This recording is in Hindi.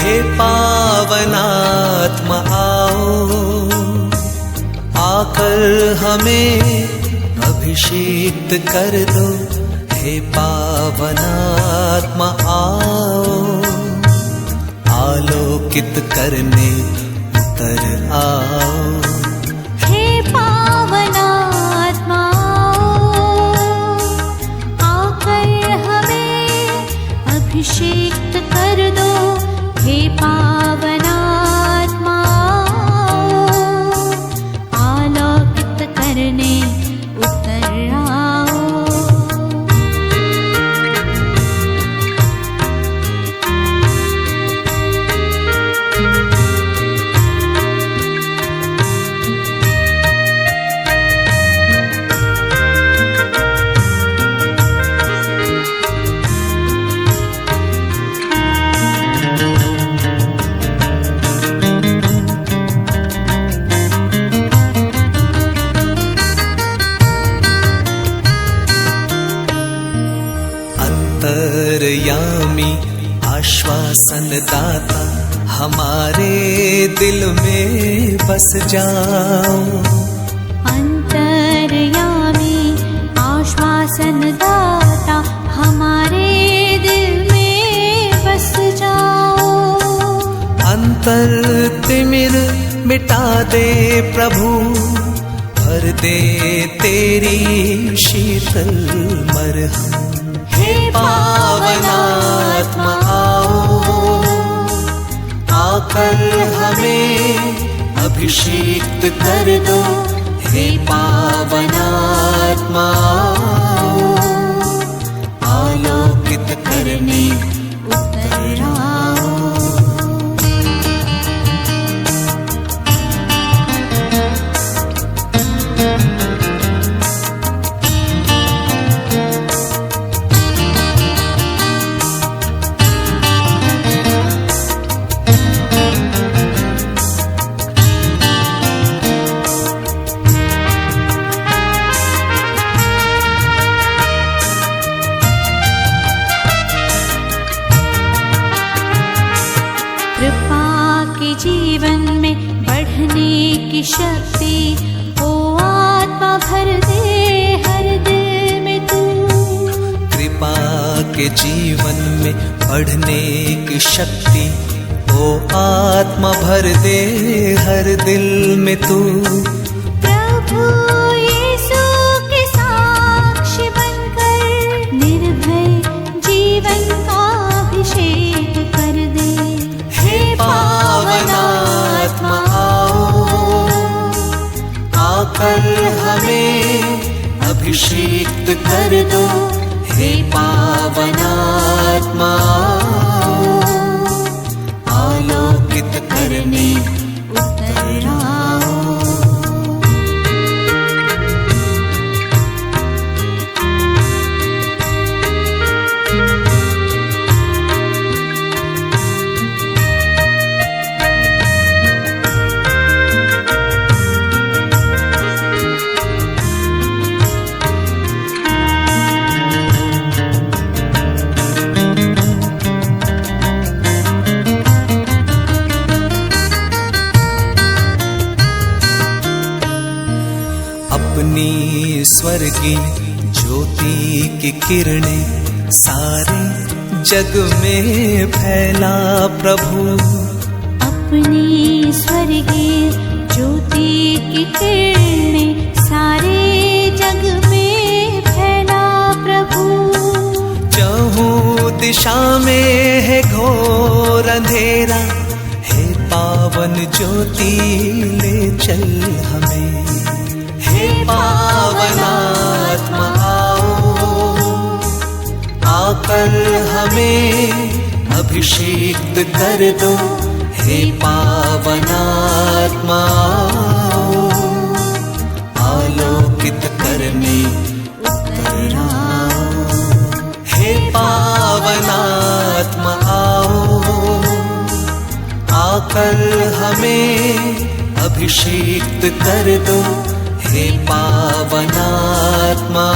हे पावनात्मा आओ, आकर हमें अभिषेक कर दो। हे पावनात्मा आओ, आलोकित करने उतर आओ। हे पावनात्मा आकर हमें अभिषेक कर दो। हे पावनात्मा आलोकित करने उतर आओ। अंतर्यामी आश्वासन दाता, हमारे दिल में बस जाओ। अंतर्यामी आश्वासन दाता, हमारे दिल में बस जाओ। अंतर तिमिर मिटा दे प्रभु, भर दे तेरी शीतल मरहम। हे पावनात्मा आओ, आकर हमें अभिषेक कर दो। हे पावनात्मा आओ, आलोकित करने उतर आओ। कृपा के जीवन में बढ़ने की शक्ति, ओ आत्मा भर दे हर दिल में तू। कृपा के जीवन में बढ़ने की शक्ति, ओ आत्मा भर दे हर दिल में तू। प्रभु यीशु के साक्षी बनकर निर्भय जीवन का अभिषेक कर दे। हे पावनात्मा आओ, आकर हमें अभिषेक कर दो। हे पावनात्मा आओ, आलोकित करने उतर आओ। अपनी स्वर्गीय ज्योति की किरणें सारे जग में फैला प्रभु। अपनी स्वर्गीय ज्योति की किरणें सारे जग में फैला प्रभु। चहुँ दिशा में है घोर अंधेरा, हे पावन ज्योति ले चल हमें। हे पावनात्मा आओ, आकर हमें अभिषेक कर दो। हे पावनात्मा आओ, आलोकित करने उतर आओ। हे पावनात्मा आओ, आकर हमें अभिषेक कर दो। हे पावनात्मा